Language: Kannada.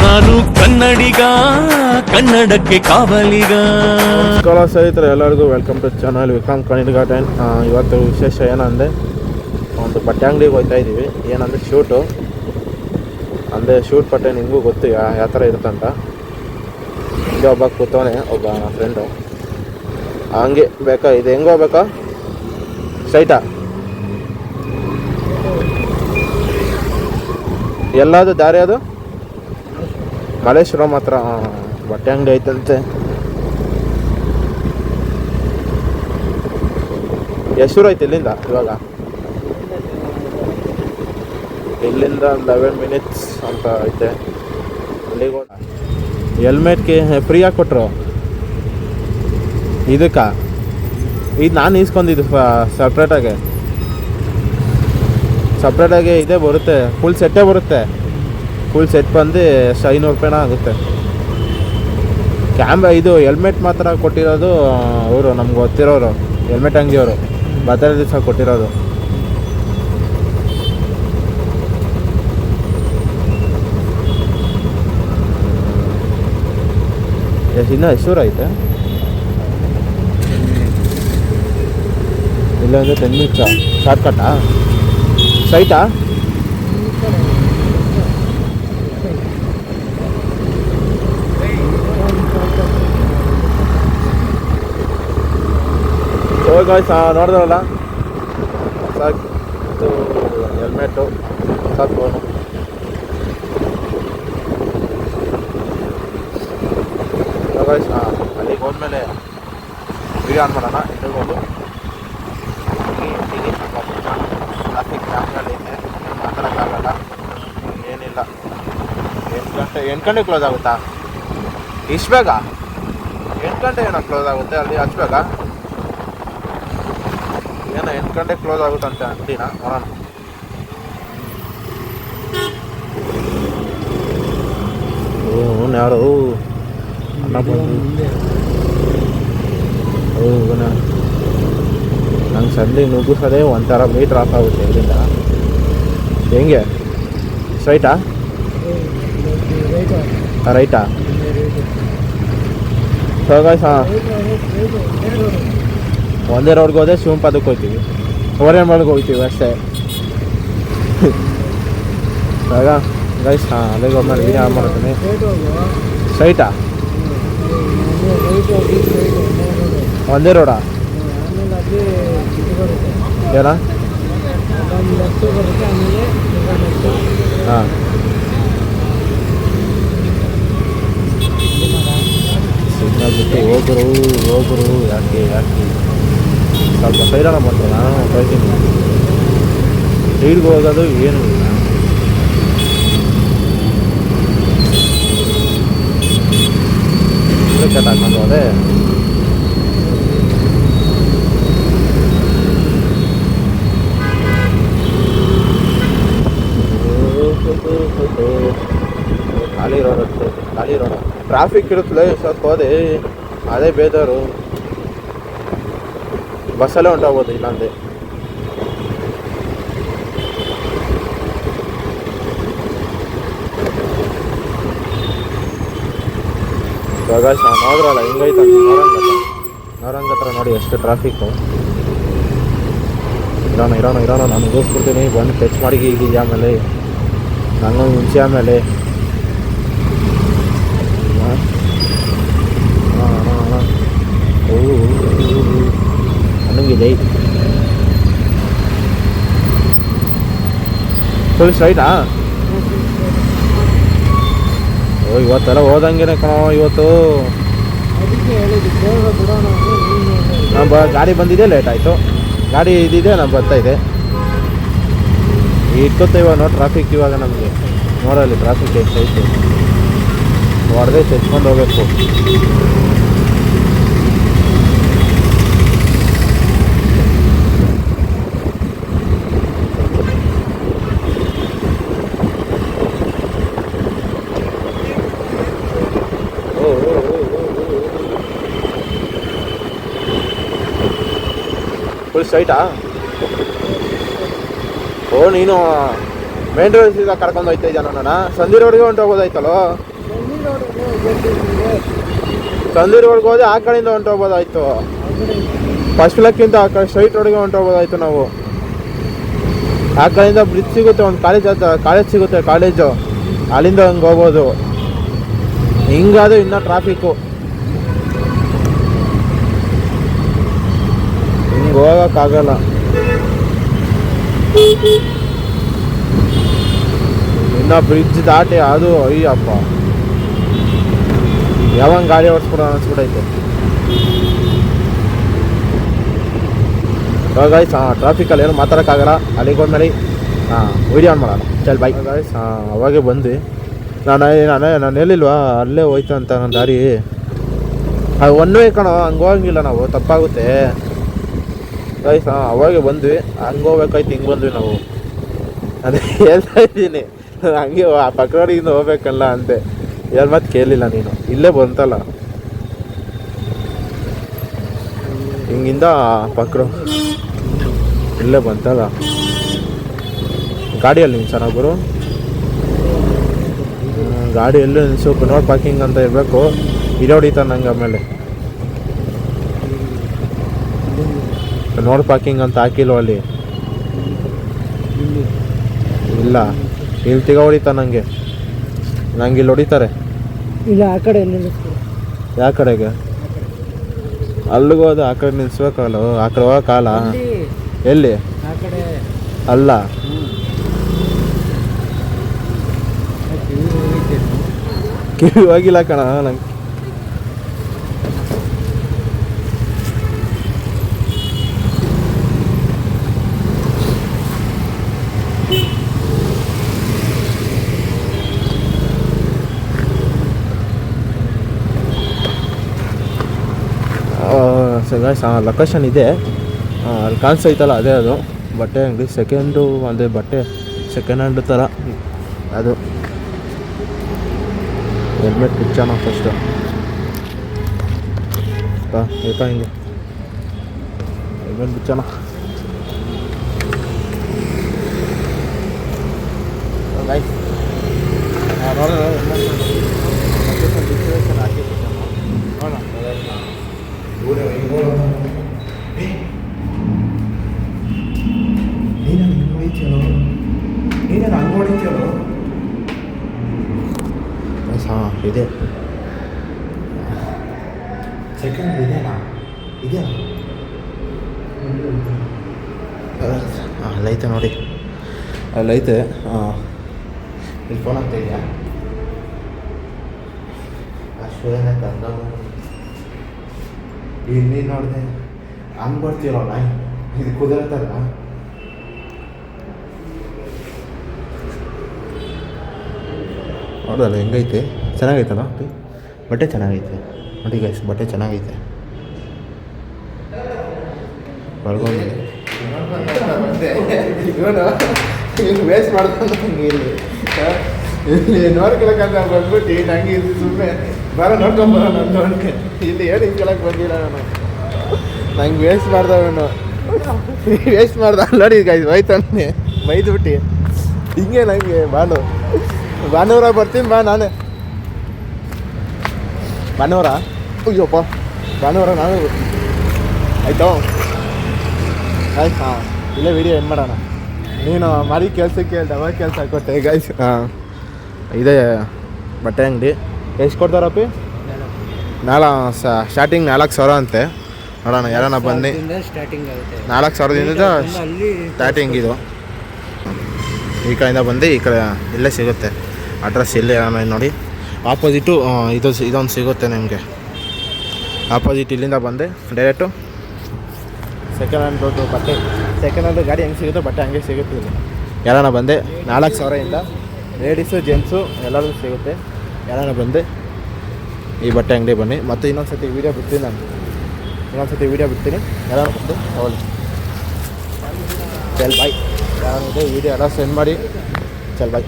ನಾನು ಕನ್ನಡಿಗ, ಕನ್ನಡಕ್ಕೆ ಕಾವಲಿಗ. ನಮಸ್ಕಾರ ಸ್ನೇಹಿತರೆ, ಎಲ್ಲರಿಗೂ ವೆಲ್ಕಮ್ ಟು ಚಾನಲ್ ವಿಕ್ರಮ್ ಕನ್ನಡಿಗ 10. ಇವತ್ತು ವಿಶೇಷ ಏನಂದರೆ ಒಂದು ಬಟ್ಟೆ ಅಂಗಡಿಗೆ ಹೋಗ್ತಾ ಇದ್ದೀವಿ. ಏನಂದರೆ ಶೂಟು ಅಂದರೆ ಶೂಟ್ ಬಟ್ಟೆ ನಿಮಗೂ ಗೊತ್ತು ಯಾವ ಥರ ಇರುತ್ತಂತ. ಹಿಂಗೆ ಒಬ್ಬ ಕೂತವನೆ, ಒಬ್ಬ ಫ್ರೆಂಡು. ಹಂಗೆ ಬೇಕಾ, ಇದು ಹೆಂಗೆ ಹೋಗ್ಬೇಕಾ? ಸ್ಟ್ರೈಟಾ? ಎಲ್ಲದು ದಾರಿ ಅದು ಮಲ್ಲೇಶ್ವರಂ ಹತ್ರ ಬಟ್ಟೆ ಅಂಗಡಿ ಐತಂತೆ. ಎಷ್ಟು ದೂರ ಐತೆ ಇಲ್ಲಿಂದ? ಇವಾಗ ಇಲ್ಲಿಂದ 11 ಮಿನಿಟ್ಸ್ ಅಂತ ಐತೆ. ಅಲ್ಲಿಗೆ ಹೆಲ್ಮೆಟ್ಗೆ ಫ್ರೀಯಾಗಿ ಕೊಟ್ಟರು. ಇದಕ್ಕೆ ಇದು ನಾನು ಇಸ್ಕೊಂಡಿದ್ದು ಸಪ್ರೇಟಾಗಿ ಇದೇ ಬರುತ್ತೆ, ಫುಲ್ ಸೆಟ್ಟೇ ಬರುತ್ತೆ. ಫುಲ್ ಸೆಟ್ ಬಂದು ಎಷ್ಟು 500 ರೂಪಾಯಿನ ಆಗುತ್ತೆ. ಇದು ಹೆಲ್ಮೆಟ್ ಮಾತ್ರ ಕೊಟ್ಟಿರೋದು ಅವರು, ನಮ್ಗೆ ಗೊತ್ತಿರೋರು, ಹೆಲ್ಮೆಟ್ ಅಂಗಡಿಯವರು. ಬರ್ತಡೇ ದಿವಸ ಕೊಟ್ಟಿರೋದು. ಇನ್ನೂ ಎಷ್ಟು ದೂರ ಐತೆ? ಇಲ್ಲಾಂದರೆ 10 ಮಿನಿಟ್ಸಾ? ಶಾರ್ಟ್ ಕಟ್ಟಾ? ಸ್ಟ್ರೈಟಾ? ನೋಡಿದ್ರಲ್ಲ, ಸಾಕು ಹೆಲ್ಮೆಟ್ಟು, ಸಾಕು ಫೋನು. ಅಲ್ಲಿಗೆ ಹೋದ್ಮೇಲೆ ವಿಡಿಯೋ ಆನ್ ಮಾಡೋಣ. ಇಟ್ಕೊಂಡು ಟ್ರಾಫಿಕ್ ಜಾಮ್ನಲ್ಲಿ ಐತೆ, ಮಾತಾಡೋಕ್ಕಾಗಲ್ಲ, ಏನಿಲ್ಲ. 8 ಗಂಟೆ ಕ್ಲೋಸ್ ಆಗುತ್ತಾ? ಇಷ್ಟು ಬೇಗ? 8 ಗಂಟೆ ಏನೋ ಕ್ಲೋಸ್ ಆಗುತ್ತೆ ಅಲ್ಲಿ, ಅಷ್ಟು ಬೇಗ ಏನೋ 8 ಗಂಟೆ ಕ್ಲೋಸ್ ಆಗುತ್ತಂತೆ ಅಂಗಡಿನ. ನೋಡೋಣ. ಯಾರು ಅಣ್ಣ ಬಂದು ನಂಗೆ ಸಂದಿಗೆ ನುಗ್ಗಿಸೋದೇ ಒಂಥರ ಮೀಟ್ರ್ ಆಫ್ ಆಗುತ್ತೆ ಇಲ್ಲಿಂದ. ಹೆಂಗೆ? ಸ್ಟ್ರೈಟಾ? ರೈಟಾ? ಒಂದೇ ರೋಡ್ಗೆ ಹೋದೆ, ಶಿವಪದಕ್ಕೆ ಹೋಗ್ತೀವಿ, ಓರೇಮಲ್ಗೆ ಹೋಗ್ತೀವಿ ಅಷ್ಟೇ. ಇವಾಗ ಗೈಸ್ ಅಲ್ಲಿಗೆ ಹೋಗ್ಮೇಲೆ ವಿಡಿಯೋ ಆನ್ ಮಾಡ್ತೀನಿ. ಸ್ಟ್ರೈಟಾ? ಒಂದೇ ರೋಡಾ? ಏನ? ಹಾಂ, ಸಿಗ್ನಲ್ ಬಿಟ್ಟು ಹೋಗ್ರು ಯಾಕೆ ಸ್ವಲ್ಪ ಸೈಡನ್ನ ಬಂತು. ನಾನು ಹೋಗ್ತೀನಿ, ಸೈಡ್ಗೆ ಹೋಗೋದು ಏನು ಇಲ್ಲ. ಕಟ್ ಹಾಕೊಂಡು ಹೋದೆ. ಖಾಲಿ ರೋಡ್ ಟ್ರಾಫಿಕ್ ಇರುತ್ತಲ್ಲ. ಸ್ವಲ್ಪ ಹೋದೆ, ಅದೇ ಬೇಜಾರು. ಬಸ್ಸಲ್ಲೇ ಹೊಂಟೋಗ್ಬೋದು ಇಲ್ಲಾಂದೆ. ಇವಾಗ ನೋಡ್ರಲ್ಲ ಹಿಂಗೈತಂತ ನವರಂಗ ಹತ್ರ ನೋಡಿ ಎಷ್ಟು ಟ್ರಾಫಿಕ್ಕು. ಇರೋಣ ನಾನು ಗೋಸ್ಬಿಡ್ತೀನಿ. ಬಂದು ಟಚ್ ಮಾಡಿ ಈಗ ಆಮೇಲೆ ನಂಗೆ ಮುಂಚೆ ಆಮೇಲೆ ಅನ್ನಂಗಿದೆ. ಫುಲ್ ಸ್ಟ್ರೈಟಾ? ಇವತ್ತೆಲ್ಲ ಹೋದಂಗೆ ಕಣೋ. ಇವತ್ತು ಗಾಡಿ ಬಂದಿದೆ, ಲೇಟ್ ಆಯಿತು. ಗಾಡಿ ಇದಿದೆ, ನಾನು ಬರ್ತಾಯಿದೆ. ಇಟ್ಕೊತ ಇವಾಗ ನೋಡಿ ಟ್ರಾಫಿಕ್. ಇವಾಗ ನಮಗೆ ನೋಡಲ್ಲಿ ಟ್ರಾಫಿಕ್ ಎಷ್ಟೈತೆ, ಹೊಡೆದೇ ತೆಚ್ಕೊಂಡು ಹೋಗ್ಬೇಕು. ಫುಲ್ ಸ್ಟ್ರೈಟಾ? ಓ ನೀನು ಮೇನ್ ರೋಡ್ ಸೀದಾ ಕರ್ಕೊಂಡು ಹೋಗ್ತಾ ಇದ್ದಾನ ನಾನು. ಸಂಧಿ ರೋಡ್ಗೆ ಹೊಂಟೋಗ್ಬೋದಾಯ್ತಲ್ಲೋ. ಸಂಧಿ ರೋಡ್ಗೆ ಹೋದ್ರೆ ಆ ಕಡೆಯಿಂದ ಹೊಂಟೋಗ್ಬೋದಾಯ್ತು. ಫಸ್ಟ್ ಲಕ್ಕಿಂತ ಆ ಕಡೆ ಸ್ಟ್ರೈಟ್ ರೋಡ್ಗೆ ಹೊಂಟೋಗ್ಬೋದಾಯ್ತು ನಾವು. ಆ ಕಡೆಯಿಂದ ಬ್ರಿಡ್ಜ್ ಸಿಗುತ್ತೆ, ಒಂದು ಕಾಲೇಜ್ ಸಿಗುತ್ತೆ, ಕಾಲೇಜು ಅಲ್ಲಿಂದ ಹಂಗೆ ಹೋಗ್ಬೋದು. ಹಿಂಗಾದ್ರೆ ಇನ್ನೂ ಟ್ರಾಫಿಕ್ಕು, ಹಿಂಗೆ ಹೋಗೋಕ್ಕಾಗಲ್ಲ. ಇನ್ನು ಬ್ರಿಡ್ಜ್ ದಾಟಿ ಅದು ಅಯ್ಯಪ್ಪ ಯಾವಾಗ ಗಾಡಿ ಓಡಿಸ್ಬಿಡೋ ಅನಿಸ್ಬಿಟ್ಟೈತೆ. ಗಾಯ್ಸ್ ಟ್ರಾಫಿಕಲ್ಲಿ ಏನು ಮಾತಾಡೋಕ್ಕಾಗಲ್ಲ. ಅಲ್ಲಿಗೆ ಹೋದ್ಮೇಲೆ ವೀಡಿಯೋ ಆನ್ ಮಾಡೋಣ. ಚಲ್ ಬಾಯ್ ಗಾಯ್ಸ್. ಅವಾಗೆ ಬಂದು ನಾನು ಹೇಳಿಲ್ವಾ ಅಲ್ಲೇ ಹೋಯ್ತು ಅಂತ ನನ್ನ ದಾರಿ. ಅದು ಒನ್ ವೇ ಕಣೋ, ಹಂಗೆ ಹೋಗಂಗಿಲ್ಲ ನಾವು, ತಪ್ಪಾಗುತ್ತೆ ಗಾಯ್ಸ್. ಅವಾಗೆ ಬಂದ್ವಿ, ಹಂಗೆ ಹೋಗ್ಬೇಕಾಯ್ತು, ಹಿಂಗೆ ಬಂದ್ವಿ ನಾವು. ಅದೇ ಹೇಳ್ತಾ ಇದ್ದೀನಿ, ಹಂಗೆ ಆ ಪಕ್ಕ ರೋಡಿಂದ ಹೋಗ್ಬೇಕಲ್ಲ ಅಂತೆ. ಯಾರು ಮತ್ತೆ ಕೇಳಲಿಲ್ಲ ನೀನು, ಇಲ್ಲೇ ಬಂತಲ್ಲ ಹಿಂಗಿಂದ ಪಕ್ಕ ಇಲ್ಲೇ ಬಂತಲ್ಲ. ಗಾಡಿಯಲ್ಲಿ ನಿಲ್ಸೋಣ ಗುರು, ಗಾಡಿ ಎಲ್ಲೂ ನಿಲ್ಸು. ನೋಡ್ ಪಾರ್ಕಿಂಗ್ ಅಂತ ಇರಬೇಕು. ವಿಡಿಯೋ ಹೊಡಿತಾನೆ ನಂಗೆ ಆಮೇಲೆ. ನೋಡ್ ಪಾರ್ಕಿಂಗ್ ಅಂತ ಹಾಕಿಲ್ವ ಅಲ್ಲಿ? ಇಲ್ಲ, ಇಲ್ಲಿ ತಿಗ ಹೊಡಿತಾನೆ ನಂಗೆ ಇಲ್ಲಿ ಹೊಡಿತಾರೆ. ಇಲ್ಲ ಆ ಕಡೆ ಯಾವ ಕಡೆಗೆ? ಅಲ್ಲಿಗೆ ಹೋದ ಆ ಕಡೆ ನಿಲ್ಸ್ಬೇಕಲ್ಲ, ಆ ಕಡೆ ಹೋಗಕ್ಕಾಗಲ್ಲ. ಎಲ್ಲಿ? ಅಲ್ಲ, ಕಿವಿ ಹೋಗಿಲ್ಲ ಕಣ ನಂಗೆ. ಲೊಕೇಶನ್ ಇದೆ ಅಲ್ಲಿ ಕಾಣಿಸ್ತೈತಲ್ಲ, ಅದೇ ಅದು ಬಟ್ಟೆ ಅಂಗಡಿ. ಸೆಕೆಂಡು ಅಂದರೆ ಬಟ್ಟೆ ಸೆಕೆಂಡ್ ಹ್ಯಾಂಡ್ ಥರ ಅದು. Helmet ಬಿಚ್ಚೋಣ first. ಏಕಾ ಹಿಂಗೆ ಹೆಲ್ಮೆಟ್ ಬಿಚ್ಚೋಣ. ಇದೆ ಸೆಕೆಂಡ್ ಇದೆನಾ? ಇದೆಯಾ? ಅಲ್ಲೈತೆ ನೋಡಿ, ಅಲ್ಲೈತೆ. ಇಲ್ಲಿ ಫೋನ್ ಆಗ್ತಾ ಇದೆಯಾ? ಅಷ್ಟು ಏನೈತೆ ಅಂದ ಇಲ್ಲಿ ನೋಡಿದೆ. ಹಂಗೆ ಬರ್ತೀರಲ್ಲ, ಇದು ಕುದುರತ್ತಲ್ಲ. ನೋಡೋಲ್ಲ ಹೆಂಗೈತೆ, ಚೆನ್ನಾಗೈತಲ್ಲ ಬಟ್ಟೆ, ಚೆನ್ನಾಗೈತೆ ನೋಡಿ ಗೈಸ್, ಬಟ್ಟೆ ಚೆನ್ನಾಗೈತೆ. ಬರ್ಗೊಂಡಿದೆ ವೇಸ್ಟ್ ಮಾಡ್ಕೊಂಡು ಹಂಗೆ ಇಲ್ಲಿ ನೋಡ್ಕೊಳಕ್ಕಂತ ಬಂದ್ಬಿಟ್ಟು ನಂಗೆ ಇದು ಸುಮ್ಮನೆ ಬರೋ ನೋಡ್ಕೊಂಬರೋ ನಾನು ನೋಡ್ಕೆ ಇಲ್ಲಿ ಏನು ಹಿಂಗೆಳಕ್ಕೆ ಬಂದಿಲ್ಲ ನಾನು. ನಂಗೆ ವೇಸ್ಟ್ ಮಾಡ್ದವನು ವೇಸ್ಟ್ ಮಾಡ್ದ ನೋಡಿ ಗೈಸ್. ಹೋಯ್ತಾನೆ ಬೈದ್ಬಿಟ್ಟು ಹಿಂಗೆ ನಂಗೆ ಭಾನುವಾರ ಬರ್ತೀನಿ ಬಾ. ನಾನೇ ಭಾನುವಾರ, ಅಯ್ಯಪ್ಪ ಭಾನುವಾರ ನಾನು ಆಯಿತು. ಆಯ್ತು, ಹಾಂ ಇಲ್ಲೇ ವಿಡಿಯೋ ಏನು ಮಾಡೋಣ. ನೀನು ಮಾಡಿ ಕೆಲಸಕ್ಕೆ ಡಬ ಕೆಲಸ ಕೊಟ್ಟೆ ಗೈಸ್. ಇದೇ ಬಟ್ಟೆ ಅಂಗಡಿ. ಎಷ್ಟು ಕೊಡ್ತಾರಪ್ಪಿ? ಸ್ಟಾರ್ಟಿಂಗ್ 4,000 ಅಂತೆ. ನೋಡೋಣ ಯಾರನ್ನ ಬನ್ನಿ. 4,000ದಿಂದ ಸ್ಟಾರ್ಟಿಂಗ್ ಇದು. ಈ ಕಡೆಯಿಂದ ಬಂದು ಈ ಕಡೆ ಇಲ್ಲೇ ಸಿಗುತ್ತೆ ಅಡ್ರೆಸ್. ಇಲ್ಲೇ ನೋಡಿ ಆಪೋಸಿಟು ಇದೊಂದು ಸಿಗುತ್ತೆ ನಿಮಗೆ. ಆಪೋಸಿಟ್ ಇಲ್ಲಿಂದ ಬಂದೆ ಡೈರೆಕ್ಟು ಸೆಕೆಂಡ್ ಹ್ಯಾಂಡ್ ದೊಡ್ಡ ಬಟ್ಟೆ. ಸೆಕೆಂಡ್ ಹ್ಯಾಂಡ್ ಗಾಡಿ ಹೆಂಗೆ ಸಿಗುತ್ತೆ ಬಟ್ಟೆ ಹಂಗೆ ಸಿಗುತ್ತೆ. ಇಲ್ಲಿ ಯಾರನ್ನ ಬಂದೆ 4,000ಇಂದ ಲೇಡೀಸು ಜೆಂಟ್ಸು ಎಲ್ಲರೂ ಸಿಗುತ್ತೆ. ಯಾರನ್ನ ಬಂದೆ ಈ ಬಟ್ಟೆ ಅಂಗಡಿ ಬನ್ನಿ. ಮತ್ತು ಇನ್ನೊಂದು ಸತಿ ವೀಡಿಯೋ ಬಿಡ್ತೀನಿ ನಾನು, ಯಾರು ಬಂದು ತಗೊಳ್ಳಿ. ಚಲ್ ಬಾಯ್. ಯಾರಿದೆ ವೀಡಿಯೋ ಎಲ್ಲ ಸೆಂಡ್ ಮಾಡಿ. ಚಲ್ ಬಾಯ್.